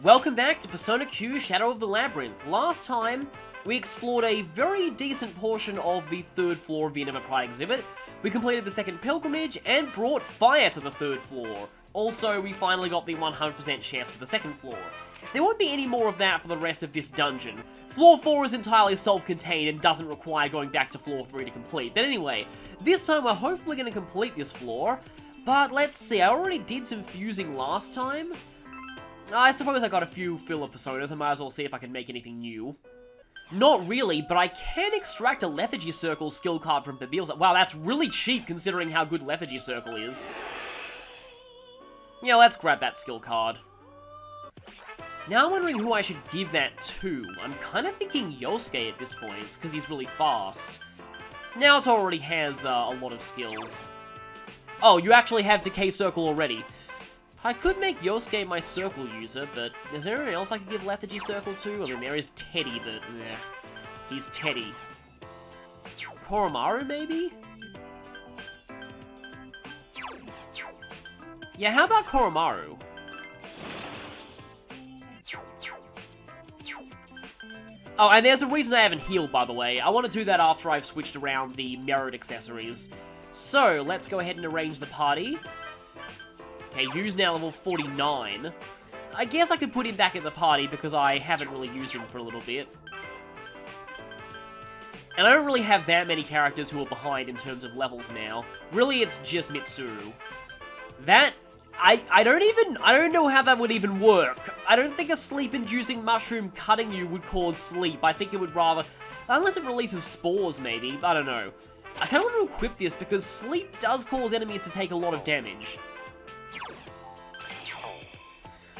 Welcome back to Persona Q Shadow of the Labyrinth. Last time, we explored a very decent portion of the third floor of the Enema Pride exhibit. We completed the second pilgrimage and brought fire to the third floor. Also, we finally got the 100% chest for the second floor. There won't be any more of that for the rest of this dungeon. Floor 4 is entirely self-contained and doesn't require going back to floor 3 to complete. But anyway, this time we're hopefully going to complete this floor. But let's see, I already did some fusing last time. I suppose I got a few filler personas, I might as well see if I can make anything new. Not really, but I can extract a Lethargy Circle skill card from Babil's. Wow, that's really cheap considering how good Lethargy Circle is. Yeah, let's grab that skill card. Now I'm wondering who I should give that to. I'm kind of thinking Yosuke at this point, because he's really fast. Now it already has a lot of skills. Oh, you actually have Decay Circle already. I could make Yosuke my circle user, but is there anyone else I could give Lethargy Circle to? I mean, there is Teddy, but he's Teddy. Koromaru, maybe? Yeah, how about Koromaru? Oh, and there's a reason I haven't healed, by the way. I want to do that after I've switched around the mirrored accessories. So, let's go ahead and arrange the party. Okay, Yu's now level 49. I guess I could put him back at the party because I haven't really used him for a little bit. And I don't really have that many characters who are behind in terms of levels now. Really, it's just Mitsuru. That, I don't know how that would even work. I don't think a sleep-inducing mushroom cutting you would cause sleep. I think it would rather, unless it releases spores maybe, I don't know. I kind of want to equip this because sleep does cause enemies to take a lot of damage.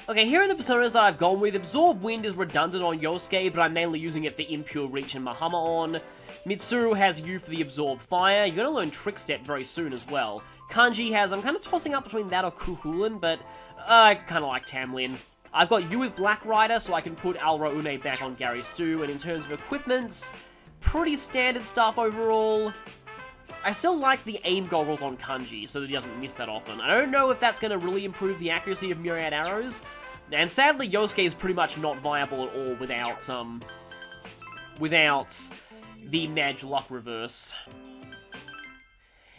Okay, here are the personas that I've gone with. Absorb Wind is redundant on Yosuke, but I'm mainly using it for Impure Reach and Mahama on. Mitsuru has Yu for the Absorb Fire. You're gonna learn Trick Step very soon as well. Kanji has, I'm kind of tossing up between that or Kuhulin, but I kind of like Tamlin. I've got Yu with Black Rider, so I can put Alra Une back on Gary Stu, and in terms of equipments, pretty standard stuff overall. I still like the aim goggles on Kanji, so that he doesn't miss that often. I don't know if that's going to really improve the accuracy of Myriad Arrows, and sadly Yosuke is pretty much not viable at all without the Maj Luck Reverse.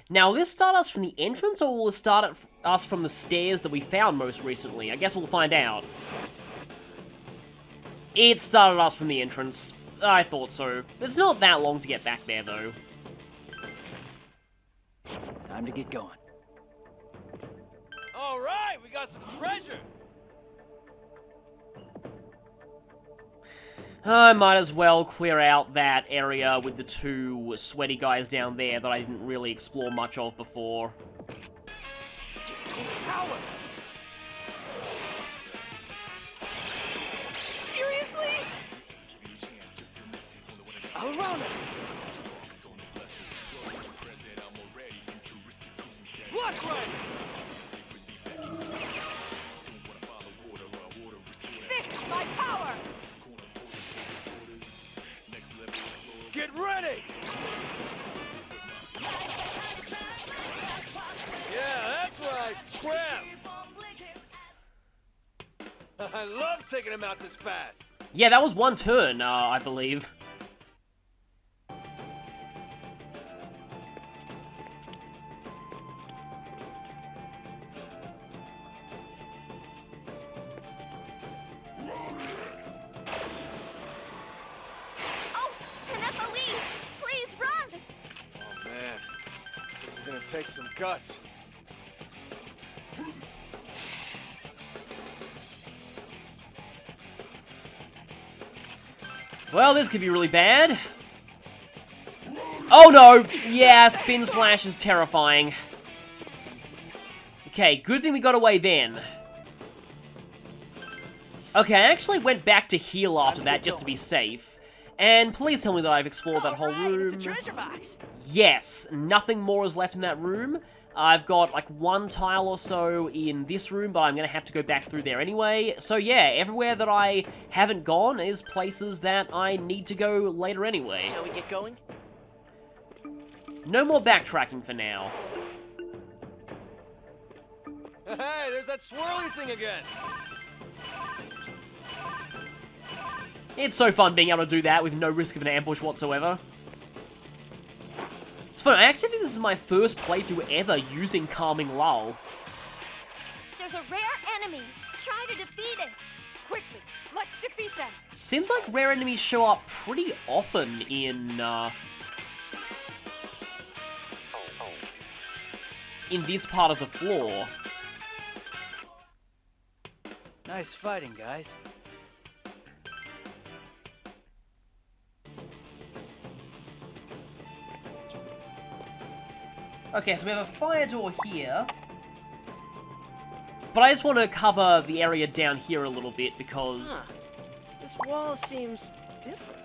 Now, will this start us from the entrance, or will it start us from the stairs that we found most recently? I guess we'll find out. It started us from the entrance. I thought so. It's not that long to get back there, though. Time to get going. All right, we got some treasure. I might as well clear out that area with the two sweaty guys down there that I didn't really explore much of before. Power. Seriously? All around it. Black Rider! This, my power! Get ready! Yeah, that's right, scram! I love taking him out this fast! Yeah, that was one turn, I believe. Take some guts. Well, this could be really bad. Oh no! Yeah, Spin Slash is terrifying. Okay, good thing we got away then. Okay, I actually went back to heal after that just to be safe. And please tell me that I've explored that whole room. It's a treasure box. Yes, nothing more is left in that room. I've got like one tile or so in this room, but I'm going to have to go back through there anyway. So yeah, everywhere that I haven't gone is places that I need to go later anyway. Shall we get going? No more backtracking for now. Hey, there's that swirly thing again. It's so fun being able to do that with no risk of an ambush whatsoever. It's fun. I actually think this is my first playthrough ever using Calming Lull. There's a rare enemy. Try to defeat it. Quickly, let's defeat them. Seems like rare enemies show up pretty often in this part of the floor. Nice fighting, guys. Okay, so we have a fire door here. But I just want to cover the area down here a little bit because Huh. This wall seems different.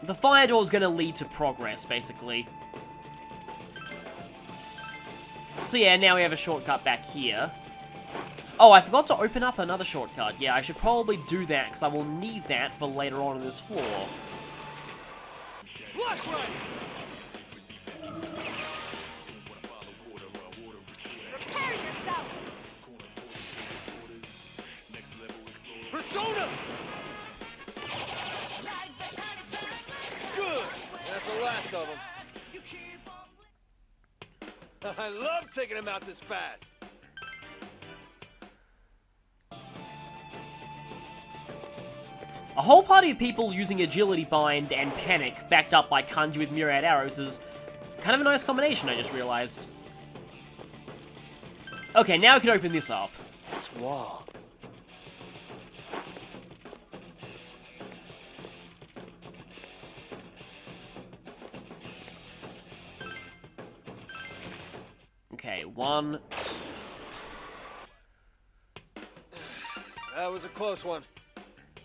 the fire door is going to lead to progress, basically. So yeah, now we have a shortcut back here. Oh, I forgot to open up another shortcut. Yeah, I should probably do that, because I will need that for later on in this floor. Block right! Prepare yourself. Persona! Good! That's the last of them. I love taking them out this fast. A whole party of people using Agility Bind and Panic, backed up by Kanji with Myriad Arrows, is kind of a nice combination, I just realized. Okay, now we can open this up. This wall. Okay, one... That was a close one.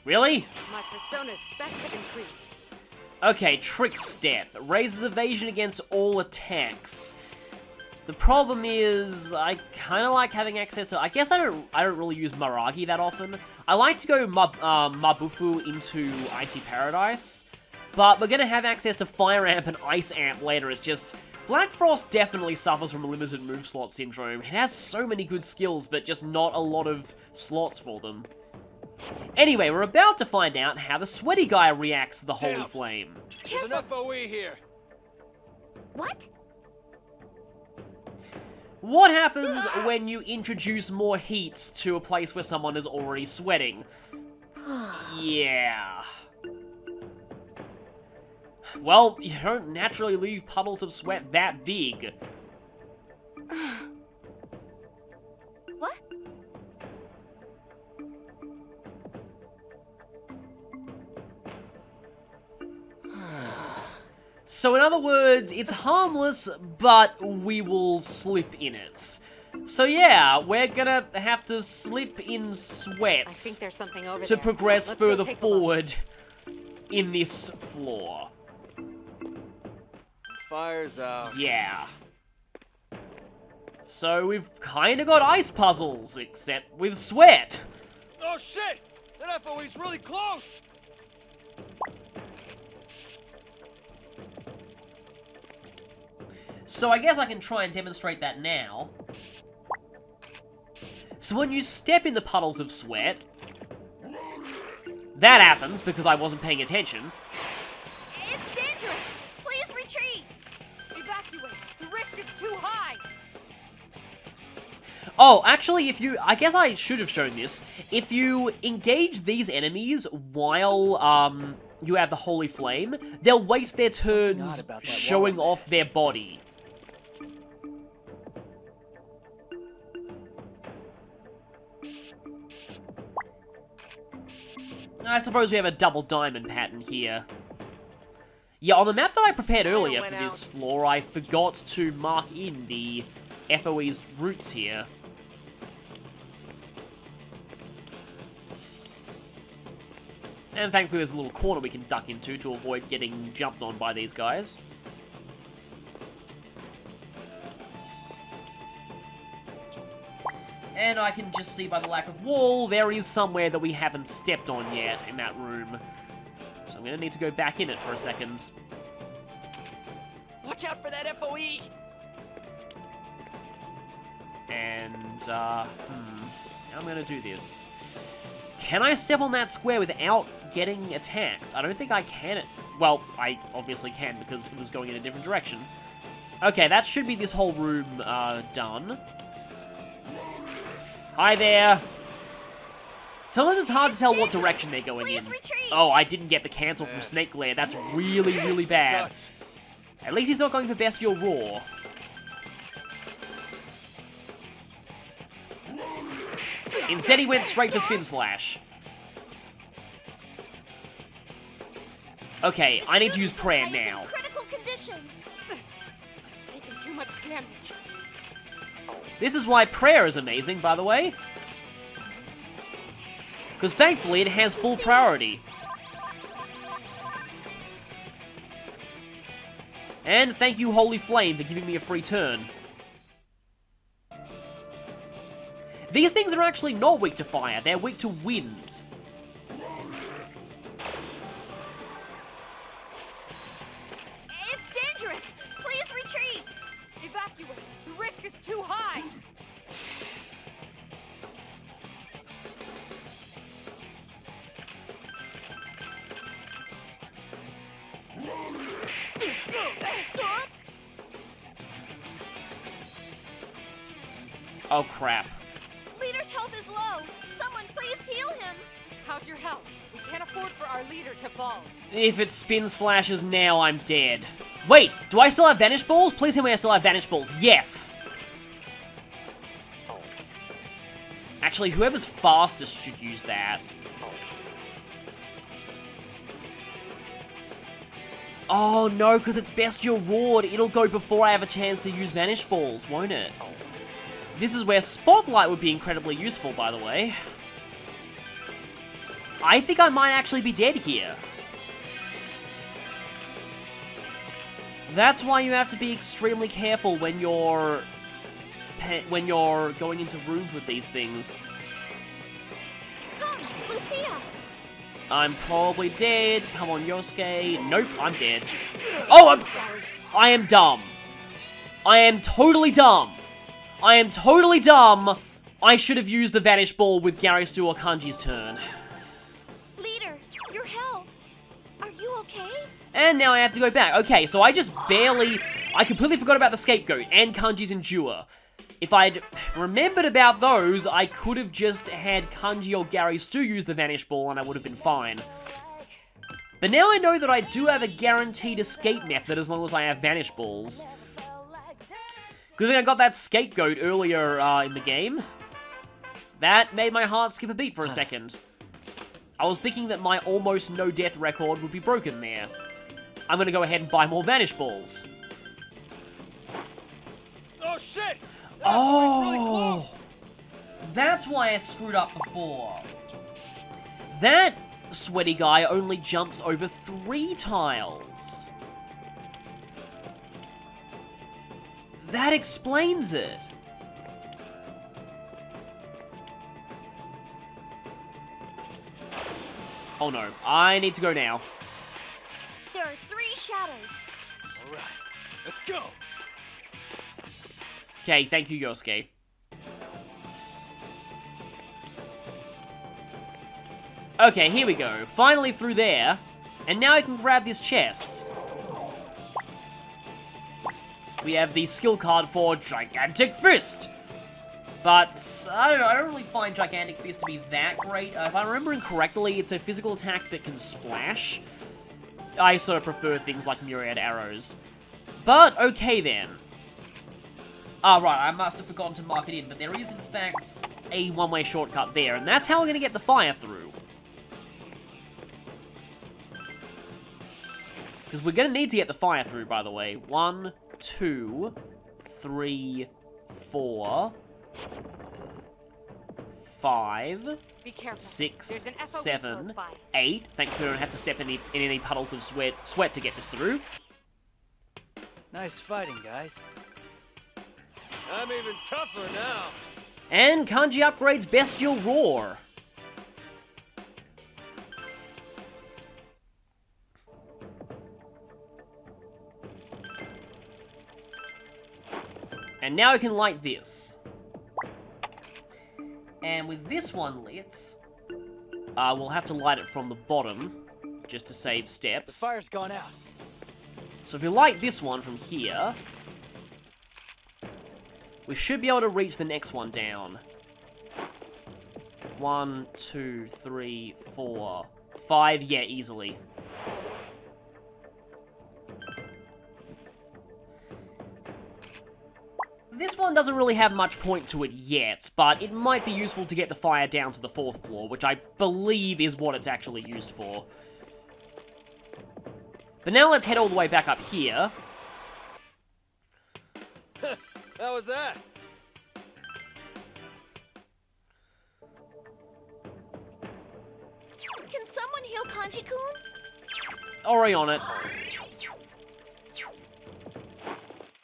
Really? My persona's specs have increased. Okay, Trick Step. Raises evasion against all attacks. The problem is, I kind of like having access to... I guess I don't really use Maragi that often. I like to go Mabufu into Icy Paradise, but we're going to have access to Fire Amp and Ice Amp later. It's just... Black Frost definitely suffers from a limited move slot syndrome. It has so many good skills, but just not a lot of slots for them. Anyway, we're about to find out how the sweaty guy reacts to the Holy Damn. Flame. There's an FOE here. What? What happens when you introduce more heat to a place where someone is already sweating? Yeah. Well, you don't naturally leave puddles of sweat that big. What? So in other words, it's harmless, but we will slip in it. So yeah, we're gonna have to slip in I sweat think there's something over to there. progress Let's go further take a look. forward in this floor. Fire's out. Yeah. So we've kind of got ice puzzles, except with sweat. Oh shit! That FOE's really close! So I guess I can try and demonstrate that now. So when you step in the puddles of sweat, that happens because I wasn't paying attention. It's dangerous. Please retreat. Evacuate. The risk is too high. Oh, actually, I guess I should have shown this. If you engage these enemies while, you have the Holy Flame, they'll waste their turns odd about that showing wall. off their body. I suppose we have a double diamond pattern here. Yeah, on the map that I prepared earlier for this floor, I forgot to mark in the FOE's routes here. And thankfully there's a little corner we can duck into to avoid getting jumped on by these guys. And I can just see by the lack of wall, there is somewhere that we haven't stepped on yet in that room. So I'm gonna need to go back in it for a second. Watch out for that FOE! And, how I'm gonna do this. Can I step on that square without getting attacked? I don't think I can. Well, I obviously can because it was going in a different direction. Okay, that should be this whole room done. Hi there. Sometimes it's hard to tell what direction they're going in. Oh, I didn't get the cancel from Snake Glare. That's really, really bad. At least he's not going for Bestial Roar. Instead, he went straight for Spin Slash. Okay, I need to use Prayer now. Critical condition. Taking too much damage. This is why Prayer is amazing, by the way. Because thankfully, it has full priority. And thank you, Holy Flame, for giving me a free turn. These things are actually not weak to fire, they're weak to wind. It's dangerous. Please retreat. Evacuate. The risk is too high. Oh crap. Leader's health is low. Someone please heal him. How's your health? We can't afford for our leader to fall. If it Spin Slashes now, I'm dead. Wait, do I still have Vanish Balls? Please tell me I still have Vanish Balls. Yes! Actually, whoever's fastest should use that. Oh no, because it's Bestial Roar. It'll go before I have a chance to use Vanish Balls, won't it? This is where Spotlight would be incredibly useful, by the way. I think I might actually be dead here. That's why you have to be extremely careful when you're going into rooms with these things. Come, Lucia. I'm probably dead. Come on, Yosuke. Nope, I'm dead. Oh, I am dumb. I am totally dumb. I am totally dumb. I should have used the Vanish Ball with Gary's or Kanji's turn. Leader, your health. Are you okay? And now I have to go back. Okay, so I completely forgot about the Scapegoat and Kanji's Endure. If I'd remembered about those, I could have just had Kanji or Gary Stu use the Vanish Ball and I would have been fine. But now I know that I do have a guaranteed escape method as long as I have Vanish Balls. Good thing I got that Scapegoat earlier in the game. That made my heart skip a beat for a second. I was thinking that my almost no-death record would be broken there. I'm gonna go ahead and buy more Vanish Balls. Oh shit! Oh! That's why I screwed up before. That sweaty guy only jumps over 3 tiles. That explains it. Oh no, I need to go now. There are 3 shadows. All right, let's go. Okay, thank you, Yosuke. Okay, here we go. Finally through there. And now I can grab this chest. We have the skill card for Gigantic Fist. But, I don't know, I don't really find Gigantic Fist to be that great. If I'm remembering correctly, it's a physical attack that can splash. I sort of prefer things like Myriad Arrows. But, okay then. Ah, right, I must have forgotten to mark it in, but there is, in fact, a one-way shortcut there, and that's how we're going to get the fire through. Because we're going to need to get the fire through, by the way. 1, 2, 3, 4, 5, Be careful. 6, There's an FOE 7, close by. 8. Thankfully, I don't have to step in any puddles of sweat to get this through. Nice fighting, guys. I'm even tougher now. And Kanji upgrades Bestial Roar. And now I can light this. And with this one lit, we'll have to light it from the bottom, just to save steps. Fire's gone out. So if we light this one from here, we should be able to reach the next one down. 1, 2, 3, 4, 5, yeah, easily. This one doesn't really have much point to it yet, but it might be useful to get the fire down to the 4th floor, which I believe is what it's actually used for. But now let's head all the way back up here. How was that? Can someone heal Kanji-kun? Already on it.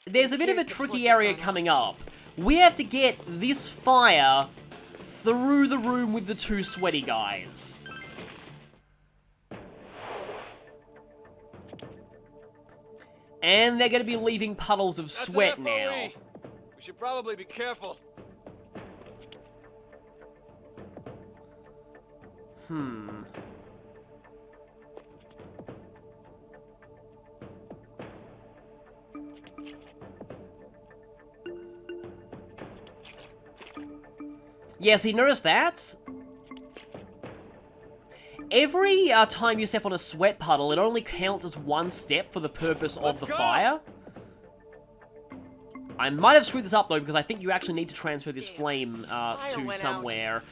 There's a bit of a tricky area coming up. We have to get this fire through the room with the 2 sweaty guys. And they're going to be leaving puddles of sweat That's an now. FOE. We should probably be careful. Yeah, see, notice that? Every time you step on a sweat puddle, it only counts as 1 step for the purpose of the fire. I might have screwed this up, though, because I think you actually need to transfer this flame to somewhere.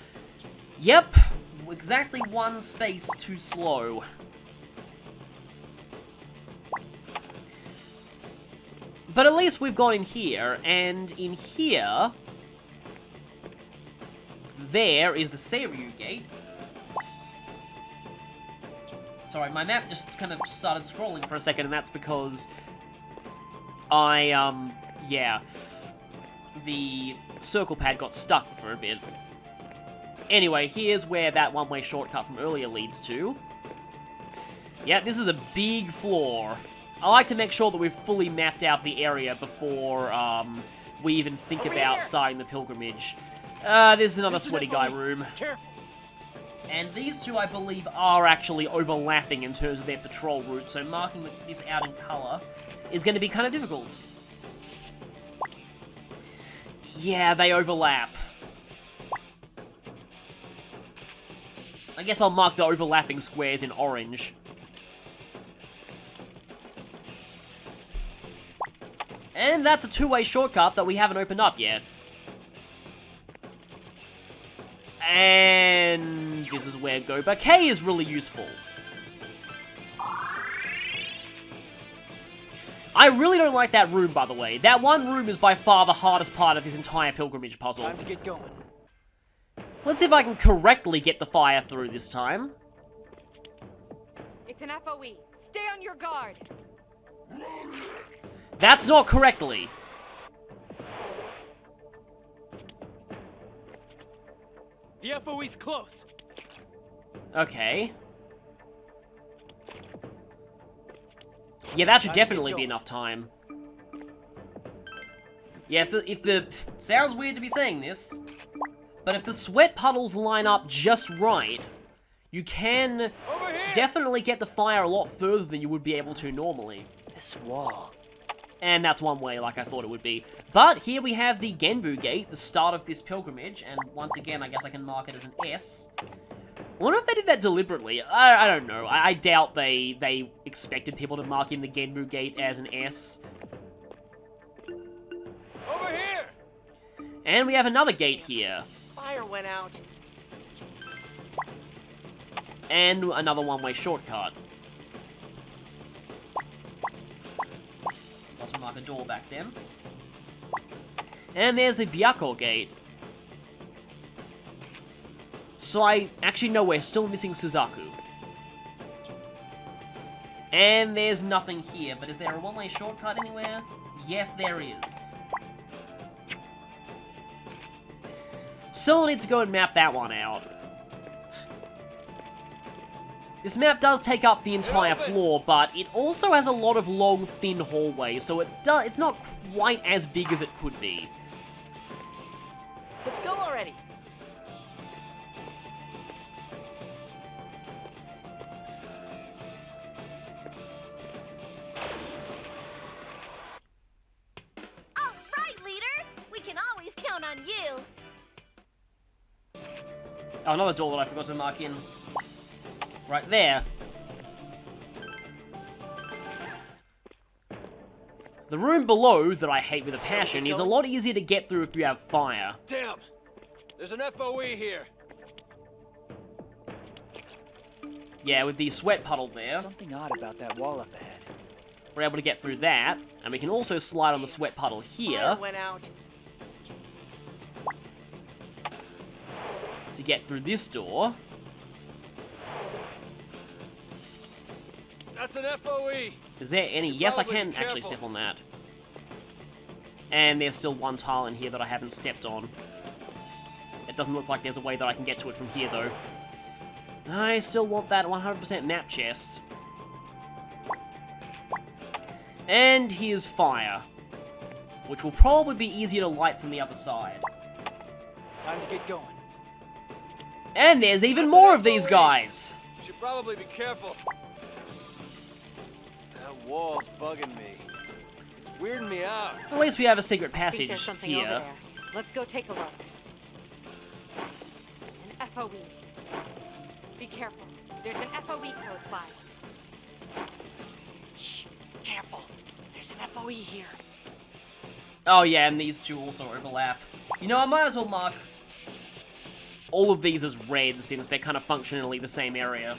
Yep, exactly 1 space too slow. But at least we've got in here, and in here, there is the Seiryu gate. Sorry, my map just kind of started scrolling for a second, and that's because yeah, the circle pad got stuck for a bit. Anyway, here's where that one-way shortcut from earlier leads to. Yeah, this is a big floor. I like to make sure that we've fully mapped out the area before we even think about starting the pilgrimage. This is another sweaty guy room. Careful. And these two, I believe, are actually overlapping in terms of their patrol route, so marking this out in colour is going to be kind of difficult. Yeah, they overlap. I guess I'll mark the overlapping squares in orange. And that's a 2-way shortcut that we haven't opened up yet. And this is where Goba K is really useful. I really don't like that room, by the way. That one room is by far the hardest part of this entire pilgrimage puzzle. Time to get going. Let's see if I can correctly get the fire through this time. It's an FOE. Stay on your guard. That's not correctly. The FOE's close. Okay. Yeah, that should definitely be enough time. Yeah, if the sounds weird to be saying this, but if the sweat puddles line up just right, you can definitely get the fire a lot further than you would be able to normally. This wall. And that's one way, like I thought it would be. But here we have the Genbu Gate, the start of this pilgrimage, and once again, I guess I can mark it as an S. I wonder if they did that deliberately. I don't know. I doubt they expected people to mark in the Genbu Gate as an S. Over here! And we have another gate here. Fire went out. And another one-way shortcut. Got to mark a door back then. And there's the Byakko Gate. So no, we're still missing Suzaku. And there's nothing here, but is there a one-way shortcut anywhere? Yes, there is. So I'll need to go and map that one out. This map does take up the entire floor, but it also has a lot of long, thin hallways, so it's not quite as big as it could be. Let's go already. Oh, another door that I forgot to mark in. Right there. The room below, that I hate with a passion, is a lot easier to get through if you have fire. Damn! There's an FOE here. Yeah, with the sweat puddle there, Something odd about that wall up ahead. we're able to get through that. And we can also slide on the sweat puddle here Fire went out. to get through this door. That's an FOE. Is there any? Yes, I probably can be actually careful. step on that. And there's still one tile in here that I haven't stepped on. It doesn't look like there's a way that I can get to it from here, though. I still want that 100% map chest. And here's fire, which will probably be easier to light from the other side. Time to get going. And there's even more of these guys! Should probably be careful. That wall's bugging me. It's weirding me out. At least we have a secret I think passage there's something here. over there. Let's go take a look. An FOE. Be careful. There's an FOE close by. Shh. Careful. There's an FOE here. Oh yeah, and these two also overlap. You know, I might as well mark all of these as red, since they're kind of functionally the same area.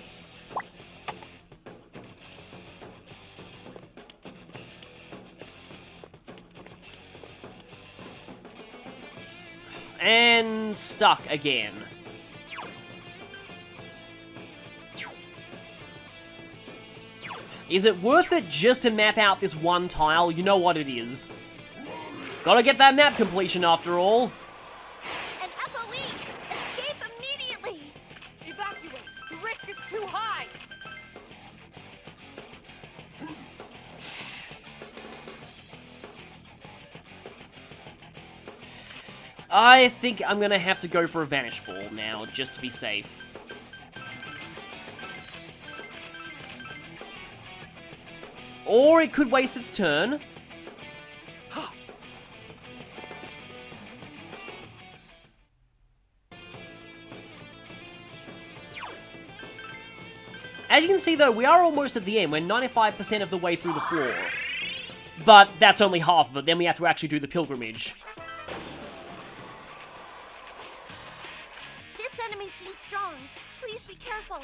And stuck again. Is it worth it just to map out this one tile? You know what it is. Gotta get that map completion after all. An FOE! Escape immediately! Evacuate. The risk is too high. I think I'm gonna have to go for a Vanish Ball now, just to be safe. Or it could waste its turn. As you can see though, we are almost at the end. We're 95% of the way through the floor. But that's only half of it, then we have to actually do the pilgrimage. This enemy seems strong. Please be careful.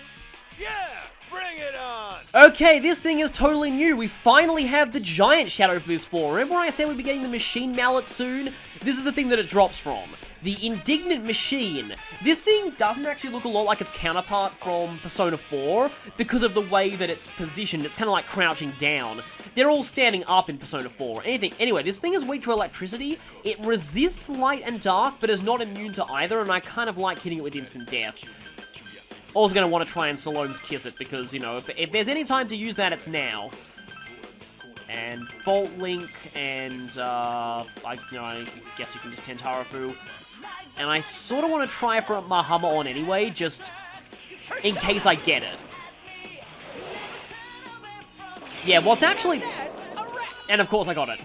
Yeah! Bring it on! Okay, this thing is totally new. We finally have the giant shadow for this floor. Remember when I said we'd be getting the machine mallet soon? This is the thing that it drops from. The Indignant Machine. This thing doesn't actually look a lot like its counterpart from Persona 4 because of the way that it's positioned. It's kind of like crouching down. They're all standing up in Persona 4. Anyway, this thing is weak to electricity. It resists light and dark, but is not immune to either, and I kind of like hitting it with instant death. Also going to want to try and Salome's Kiss it, because, you know, if there's any time to use that, it's now. And Bolt Link, and, I guess you can just Tentarafu. And I sort of want to try for Mahama on anyway, just in case I get it. Yeah, what's actually... And of course I got it.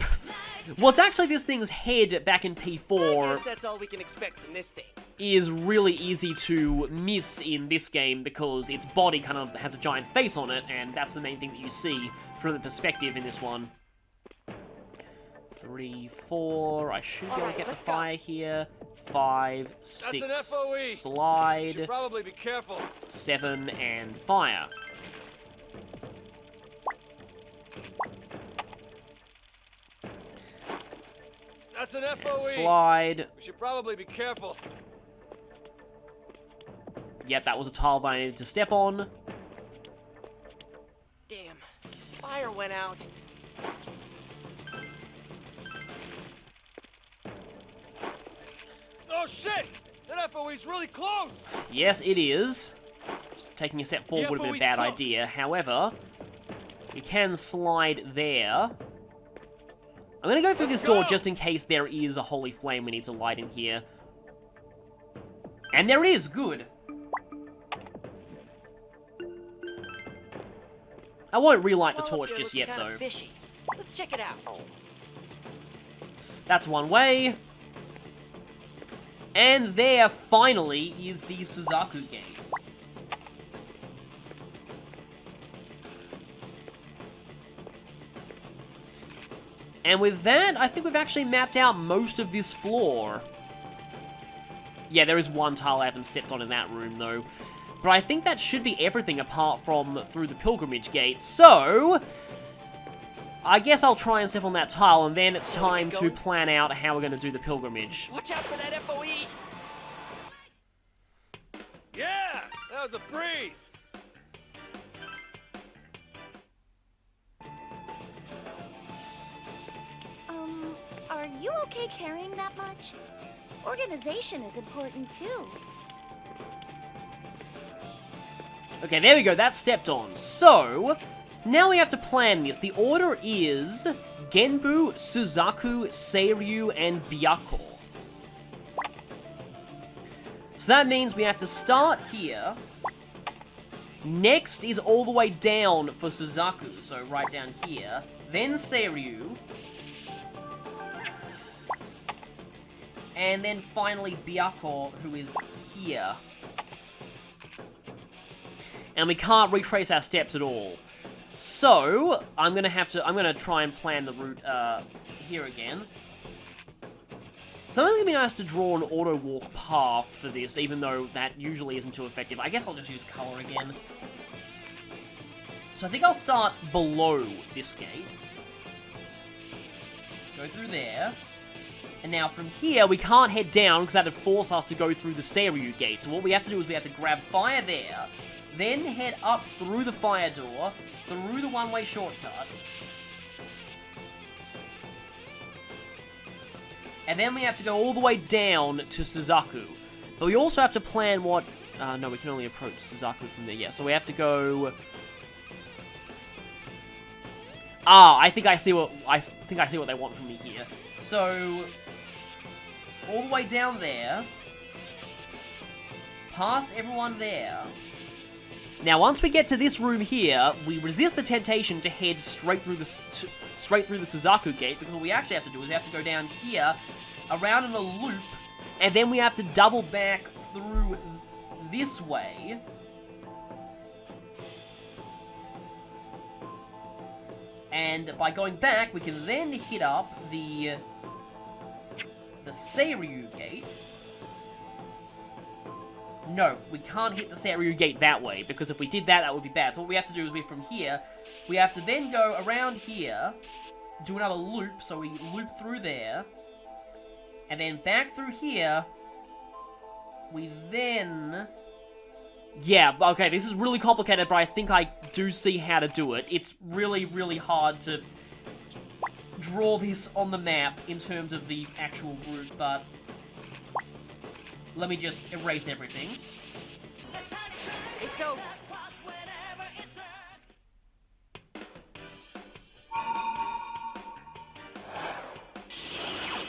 What's actually this thing's head back in I P4 guess that's all we can expect from this thing. is really easy to miss in this game because its body kind of has a giant face on it, and that's the main thing that you see from the perspective in this one. 3, 4, I should be able to Alright, get the let's go. fire here. 5, That's 6, an FOE. slide, Should probably be careful. 7, and fire. That's an FOE. Slide. We should probably be careful. Yep, that was a tile that I needed to step on. Damn. Fire went out. Oh shit! That FOE's really close! Yes, it is. Taking a step forward would have been a FOE's bad close. idea. However, we can slide there. I'm going to go through this door just in case there is a holy flame we need to light in here. And there is, good. I won't relight the Wall up torch there just looks yet, kinda though. fishy. Let's check it out. That's one way. And there, finally, is the Suzaku Gate. And with that, I think we've actually mapped out most of this floor. Yeah, there is one tile I haven't stepped on in that room, though. But I think that should be everything apart from through the Pilgrimage Gate. So, I guess I'll try and step on that tile, and then it's time to plan out how we're going to do the pilgrimage. Watch out for that FOE! Yeah, that was a breeze. Are you okay carrying that much? Organization is important too. Okay, there we go, that's stepped on. So, now we have to plan this. The order is Genbu, Suzaku, Seiryu, and Byakko. So that means we have to start here. Next is all the way down for Suzaku, so right down here. Then Seiryu. And then finally Byakko, who is here. And we can't retrace our steps at all. So, I'm gonna try and plan the route, here again. So I think it'd be nice to draw an auto-walk path for this, even though that usually isn't too effective. I guess I'll just use color again. So I think I'll start below this gate. Go through there. And now from here, we can't head down because that would force us to go through the Seiryu gate. So what we have to do is we have to grab fire there, then head up through the fire door, through the one-way shortcut. And then we have to go all the way down to Suzaku. But we also have to plan what... no, we can only approach Suzaku from there. Yeah, so we have to go... I think I see what they want from me here. So... all the way down there, past everyone there. Now, once we get to this room here, we resist the temptation to head straight through the Suzaku gate, because what we actually have to do is we have to go down here, around in a loop, and then we have to double back through this way. And by going back, we can then hit up the Seiryu gate. No, we can't hit the Seiryu gate that way, because if we did that, that would be bad. So what we have to do is from here, we have to then go around here, do another loop, so we loop through there, and then back through here, we then... Yeah, okay, this is really complicated, but I think I do see how to do it. It's really, really hard to draw this on the map in terms of the actual route, but let me just erase everything. It's over.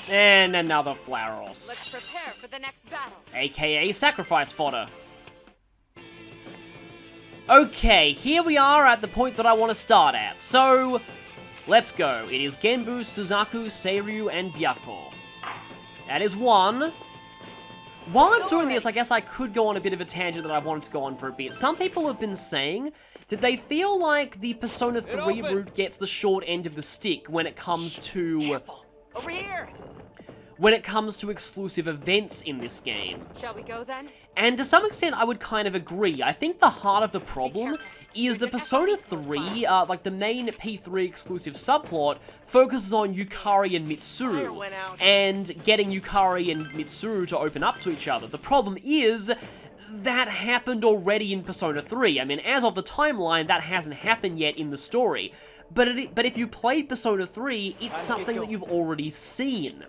And another Flaros. Let's prepare for the next battle. AKA sacrifice fodder. Okay, here we are at the point that I want to start at. So, let's go. It is Genbu, Suzaku, Seiryu, and Byakko. That is one. While I'm doing this, I guess I could go on a bit of a tangent that I've wanted to go on for a bit. Some people have been saying that they feel like the Persona 3 route gets the short end of the stick when it comes to... Careful! Over here! When it comes to exclusive events in this game. Shall we go then? And to some extent, I would kind of agree. I think the heart of the problem is the Persona 3, like the main P3 exclusive subplot, focuses on Yukari and Mitsuru, and getting Yukari and Mitsuru to open up to each other. The problem is, that happened already in Persona 3. I mean, as of the timeline, that hasn't happened yet in the story. But if you played Persona 3, it's something that you've already seen.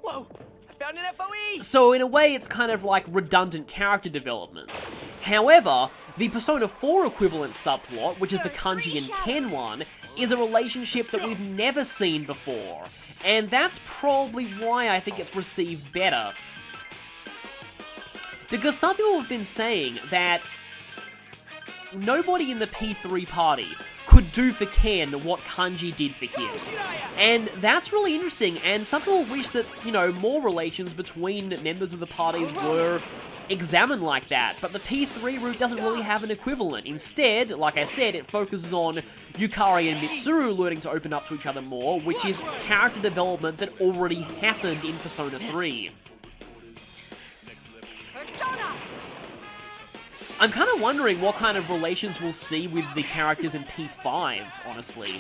Whoa! I found an FOE! So in a way, it's kind of like redundant character developments. However, the Persona 4 equivalent subplot, which is the Kanji and Ken one, is a relationship that we've never seen before. And that's probably why I think it's received better. Because some people have been saying that nobody in the P3 party could do for Ken what Kanji did for him. And that's really interesting, and some people wish that, you know, more relations between members of the parties were examined like that, but the P3 route doesn't really have an equivalent. Instead, like I said, it focuses on Yukari and Mitsuru learning to open up to each other more, which is character development that already happened in Persona 3. I'm kind of wondering what kind of relations we'll see with the characters in P5, honestly.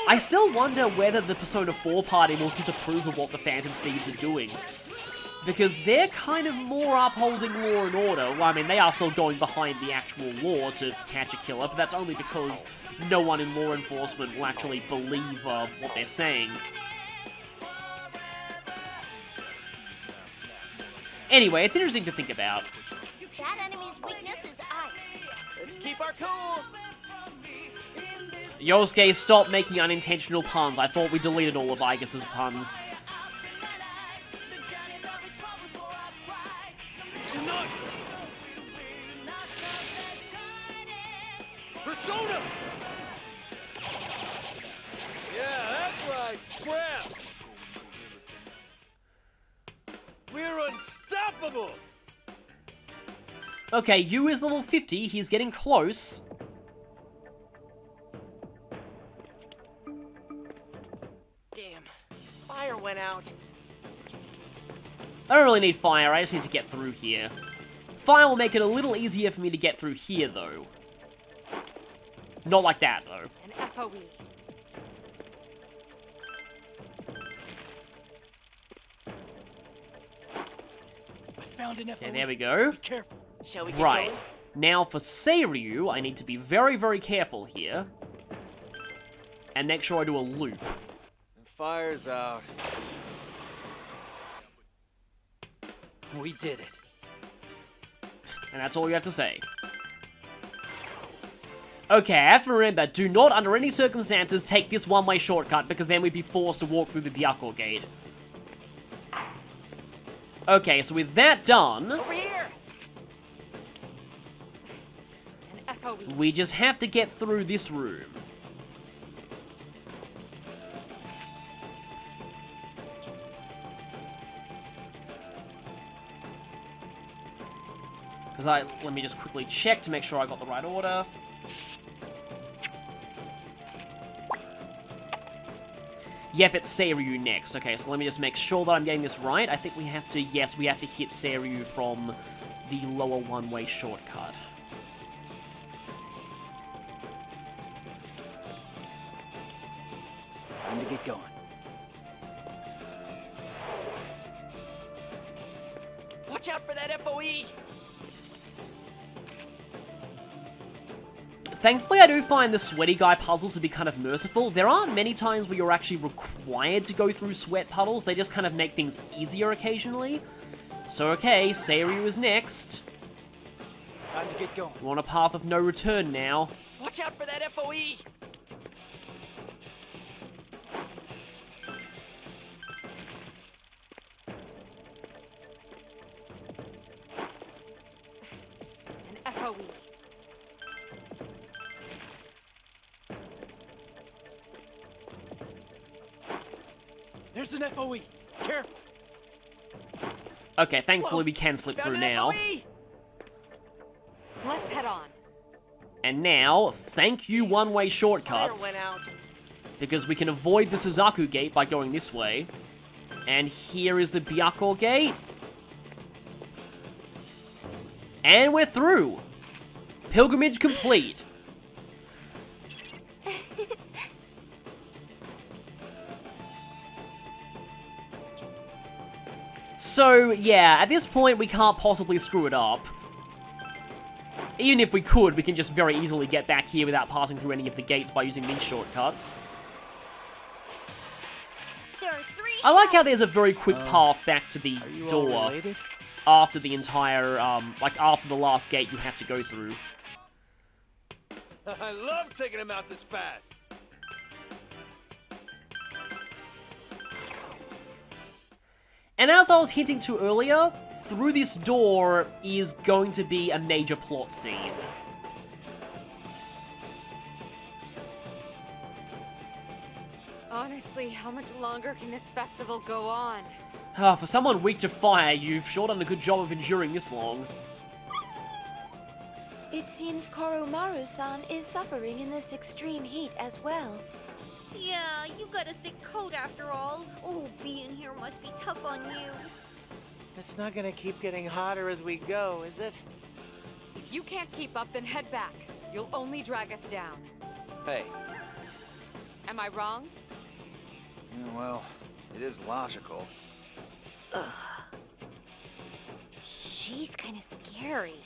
I still wonder whether the Persona 4 party will disapprove of what the Phantom Thieves are doing. Because they're kind of more upholding law and order. Well, I mean, they are still going behind the actual law to catch a killer, but that's only because no one in law enforcement will actually believe what they're saying. Anyway, it's interesting to think about. That enemy's weakness is ice. Let's keep our cool. Yosuke, stop making unintentional puns. I thought we deleted all of Aigis' puns. Persona! Yeah, that's right. Scrap! We're unstoppable! Okay, Yu is level 50. He's getting close. Damn. Fire went out. I don't really need fire, I just need to get through here. Fire will make it a little easier for me to get through here, though. Not like that, though. An FOE. I found an FOE. And there we go. Be careful. Shall we get Right. going? Now for Seiryu, I need to be very, very careful here. And make sure I do a loop. Fire's out. We did it. And that's all you have to say. Okay, I have to remember, do not under any circumstances take this one-way shortcut, because then we'd be forced to walk through the Byakko Gate. Okay, so with that done, Over here. An FOE. we just have to get through this room. Let me just quickly check to make sure I got the right order. Yep, it's Seiryu next. Okay, so let me just make sure that I'm getting this right. I think we have to, yes, we have to hit Seiryu from the lower one-way shortcut. Time to get going. Watch out for that E. FOE. Thankfully, I do find the sweaty guy puzzles to be kind of merciful. There aren't many times where you're actually required to go through sweat puddles. They just kind of make things easier occasionally. So, okay, Seiryu is next. Time to get going. We're on a path of no return now. Watch out for that E. FOE. An FOE. There's an FOE. Careful. Okay, thankfully we can slip Found through an now. FOE. Let's head on. And now, thank you one-way Fire shortcuts. went out. Because we can avoid the Suzaku Gate by going this way. And here is the Byakko Gate. And we're through. Pilgrimage complete. So, yeah, at this point we can't possibly screw it up. Even if we could, we can just very easily get back here without passing through any of the gates by using these shortcuts. There are 3 I like how there's a very quick path back to the Are you all door related? after the entire, like after the last gate you have to go through. I love taking him out this fast. And as I was hinting to earlier, through this door is going to be a major plot scene. Honestly, how much longer can this festival go on? For someone weak to fire, you've sure done a good job of enduring this long. It seems Koromaru-san is suffering in this extreme heat as well. Yeah, you got a thick coat after all. Oh, being here must be tough on you. It's not gonna keep getting hotter as we go, is it? If you can't keep up, then head back. You'll only drag us down. Hey, Am I wrong? Yeah, well, it is logical. She's kind of scary.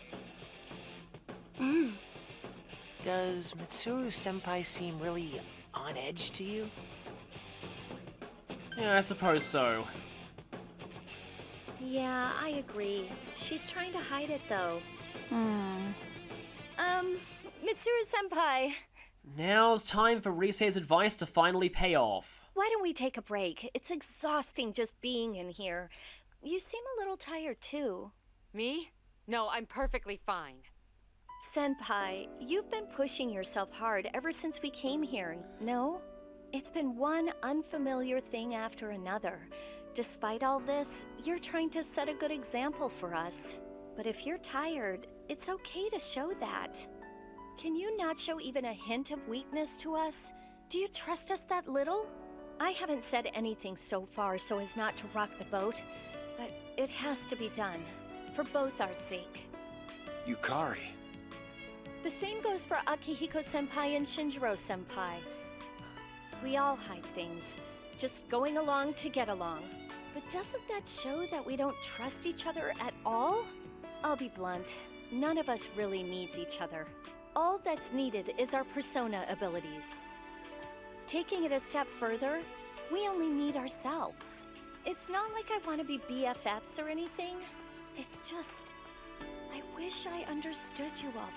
Does Mitsuru-senpai seem really on edge to you? Yeah, I suppose so. Yeah, I agree. She's trying to hide it, though. Mitsuru-senpai, Now's time for Risei's advice to finally pay off. why don't we take a break? It's exhausting just being in here. You seem a little tired, too. Me? No, I'm perfectly fine. Senpai, you've been pushing yourself hard ever since we came here, no? It's been one unfamiliar thing after another. Despite all this, you're trying to set a good example for us. But if you're tired, it's okay to show that. Can you not show even a hint of weakness to us? Do you trust us that little? I haven't said anything so far so as not to rock the boat, but it has to be done, for both our sake. Yukari. The same goes for Akihiko-senpai and Shinjiro-senpai. We all hide things, just going along to get along. But doesn't that show that we don't trust each other at all? I'll be blunt, none of us really needs each other. All that's needed is our persona abilities. Taking it a step further, we only need ourselves. It's not like I want to be BFFs or anything. It's just, I wish I understood you all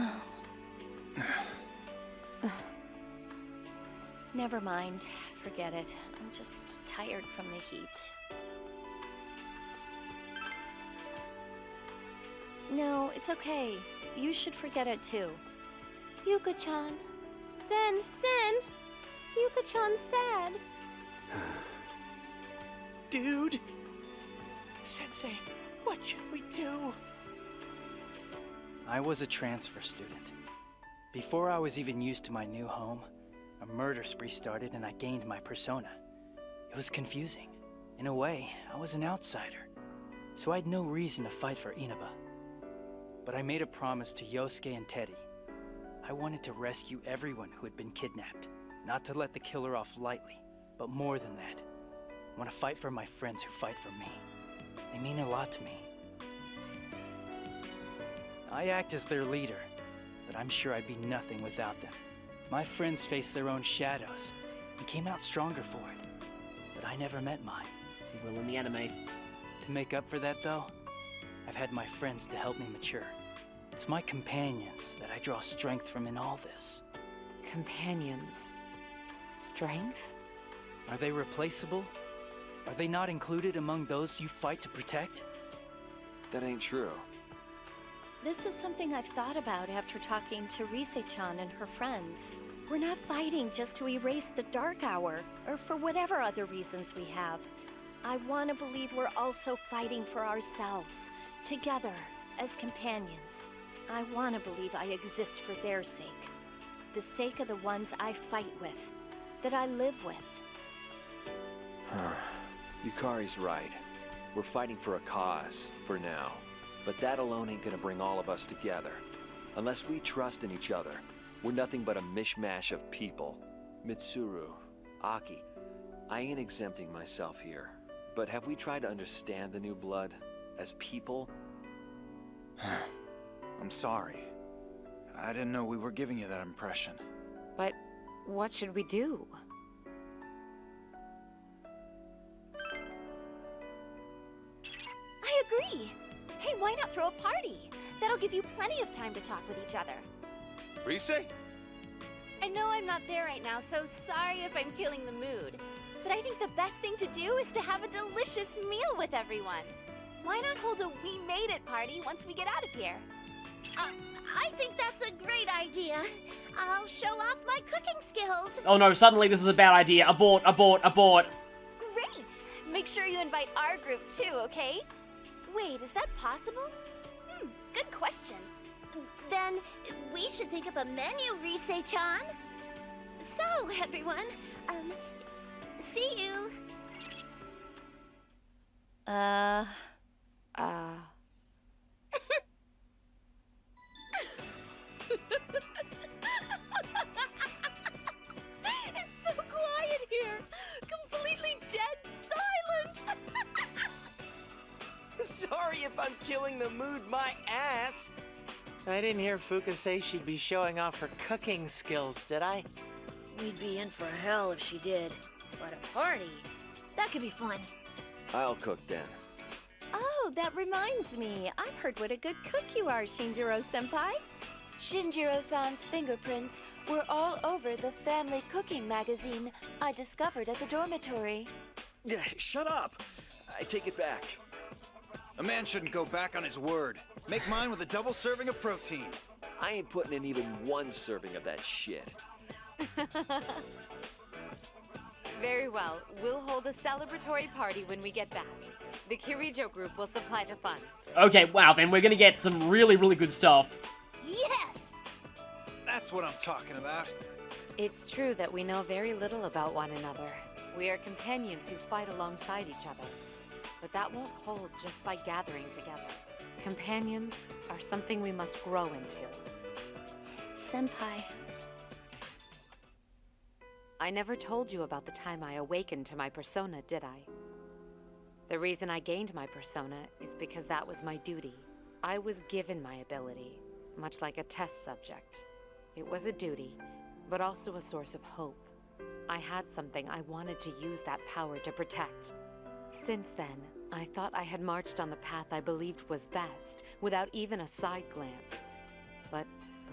better. Never mind. Forget it. I'm just tired from the heat. No, it's okay. You should forget it too. Yuka-chan. Sen! Yuka-chan's sad. Dude! Sensei, what should we do? I was a transfer student. Before I was even used to my new home, a murder spree started and I gained my persona. It was confusing. In a way, I was an outsider, so I had no reason to fight for Inaba. But I made a promise to Yosuke and Teddy. I wanted to rescue everyone who had been kidnapped, not to let the killer off lightly, but more than that. I want to fight for my friends who fight for me. They mean a lot to me. I act as their leader, but I'm sure I'd be nothing without them. My friends faced their own shadows and came out stronger for it, but I never met mine. You will in the anime. To make up for that, though, I've had my friends to help me mature. It's my companions that I draw strength from in all this. Companions. Strength? Are they replaceable? Are they not included among those you fight to protect? that ain't true. This is something I've thought about after talking to Risei-chan and her friends. We're not fighting just to erase the Dark Hour, or for whatever other reasons we have. I want to believe we're also fighting for ourselves, together, as companions. I want to believe I exist for their sake. The sake of the ones I fight with, that I live with. Yukari's right. We're fighting for a cause, for now. But that alone ain't gonna bring all of us together. Unless we trust in each other, we're nothing but a mishmash of people. Mitsuru, Aki, I ain't exempting myself here. But have we tried to understand the new blood as people? I'm sorry. I didn't know we were giving you that impression. But what should we do? I agree. Hey, why not throw a party? That'll give you plenty of time to talk with each other. Risei? I know I'm not there right now, so sorry if I'm killing the mood. But I think the best thing to do is to have a delicious meal with everyone. Why not hold a We Made It party once we get out of here? I think that's a great idea. I'll show off my cooking skills. Oh no, suddenly this is a bad idea. Abort, abort, abort. Great! Make sure you invite our group too, okay? Wait, is that possible? Good question. Then we should think of a menu, Rise-chan. So, everyone, see you. It's so quiet here. Completely dead silent. Sorry if I'm killing the mood, my ass. I didn't hear Fuka say she'd be showing off her cooking skills, did I? We'd be in for hell if she did. But a party, that could be fun. I'll cook then. Oh, that reminds me. I've heard what a good cook you are, Shinjiro-senpai. Shinjiro-san's fingerprints were all over the family cooking magazine I discovered at the dormitory. Shut up! I take it back. A man shouldn't go back on his word. Make mine with a double serving of protein. I ain't putting in even one serving of that shit. Very well. We'll hold a celebratory party when we get back. The Kirijo group will supply the funds. Okay, wow, then we're gonna get some really, really good stuff. Yes! That's what I'm talking about. It's true that we know very little about one another. We are companions who fight alongside each other. But that won't hold just by gathering together. Companions are something we must grow into. Senpai. I never told you about the time I awakened to my persona, did I? The reason I gained my persona is because that was my duty. I was given my ability, much like a test subject. It was a duty, but also a source of hope. I had something I wanted to use that power to protect. Since then, I thought I had marched on the path I believed was best, without even a side glance. But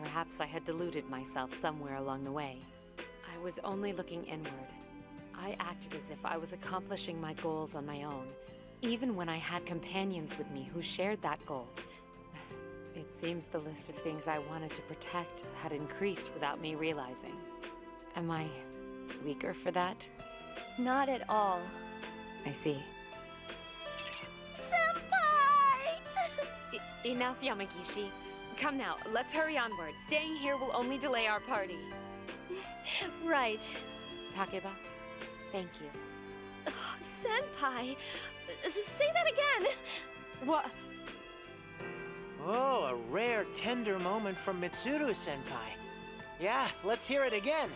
perhaps I had deluded myself somewhere along the way. I was only looking inward. I acted as if I was accomplishing my goals on my own, even when I had companions with me who shared that goal. It seems the list of things I wanted to protect had increased without me realizing. Am I weaker for that? Not at all. I see. Senpai! Enough, Yamagishi. Come now, let's hurry onward. Staying here will only delay our party. Right. Takeba, thank you. Oh, senpai! Say that again! What? Oh, a rare, tender moment from Mitsuru-senpai. Yeah, let's hear it again.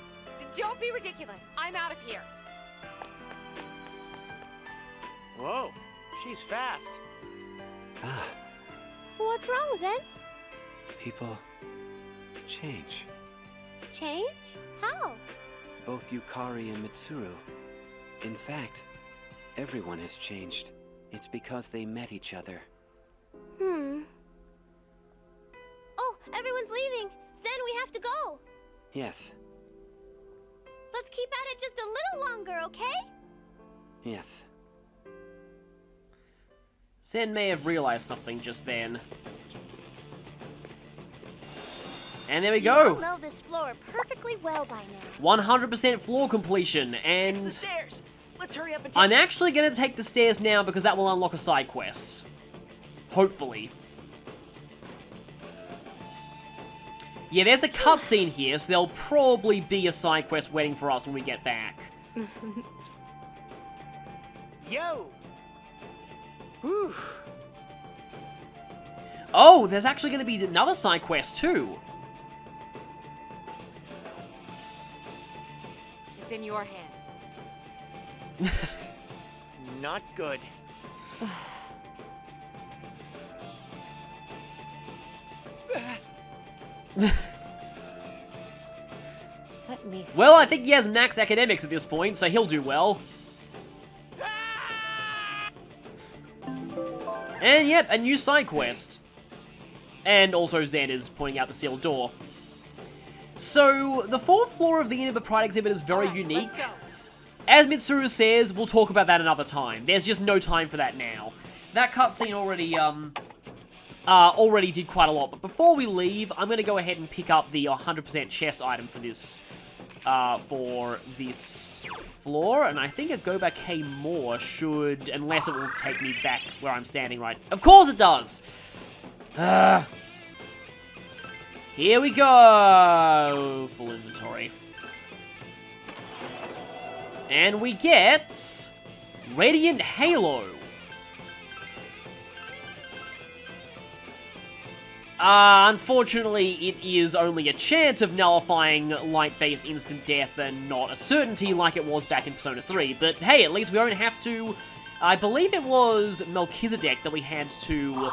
Don't be ridiculous. I'm out of here. Whoa, she's fast. What's wrong, Zen? People change. Change? How? Both Yukari and Mitsuru. In fact, everyone has changed. It's because they met each other. Oh, everyone's leaving. Zen, we have to go. Yes, Let's keep at it just a little longer, okay? yes. Sen may have realized something just then. And there we You all go! know this floor perfectly well by now. 100% floor completion, It's the and stairs. Let's hurry up and take I'm actually gonna take the stairs now because that will unlock a side quest. Hopefully. Yeah, there's a cutscene here, so there'll probably be a side quest waiting for us when we get back. Yo! Whew. Oh, there's actually gonna be another side quest too. It's in your hands. Not good. Let me see. Well, I think he has max academics at this point, so he'll do well. And yep, a new side quest. And also Zen is pointing out the sealed door. So, the fourth floor of the Inaba Pride exhibit is very Alright, unique. Let's go. As Mitsuru says, we'll talk about that another time. There's just no time for that now. That cutscene already did quite a lot. But before we leave, I'm going to go ahead and pick up the 100% chest item for this floor. And I think a Go Back K More should, unless it will take me back where I'm standing right. Of course it does! Here we go! Full inventory. And we get Radiant Halo. Unfortunately, it is only a chance of nullifying light-based instant death and not a certainty like it was back in Persona 3. But hey, at least we don't have to... I believe it was Melchizedek that we had to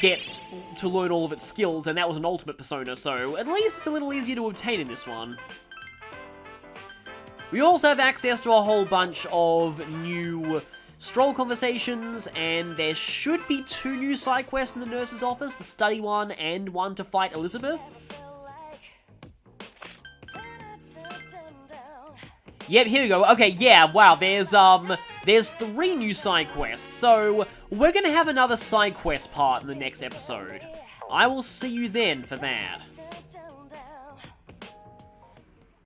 get to learn all of its skills, and that was an ultimate Persona, so at least it's a little easier to obtain in this one. We also have access to a whole bunch of new stroll conversations, and there should be 2 new side quests in the nurse's office, the study one and one to fight Elizabeth. Yep, here we go. Okay, yeah, wow, there's 3 new side quests, so we're gonna have another side quest part in the next episode. I will see you then for that.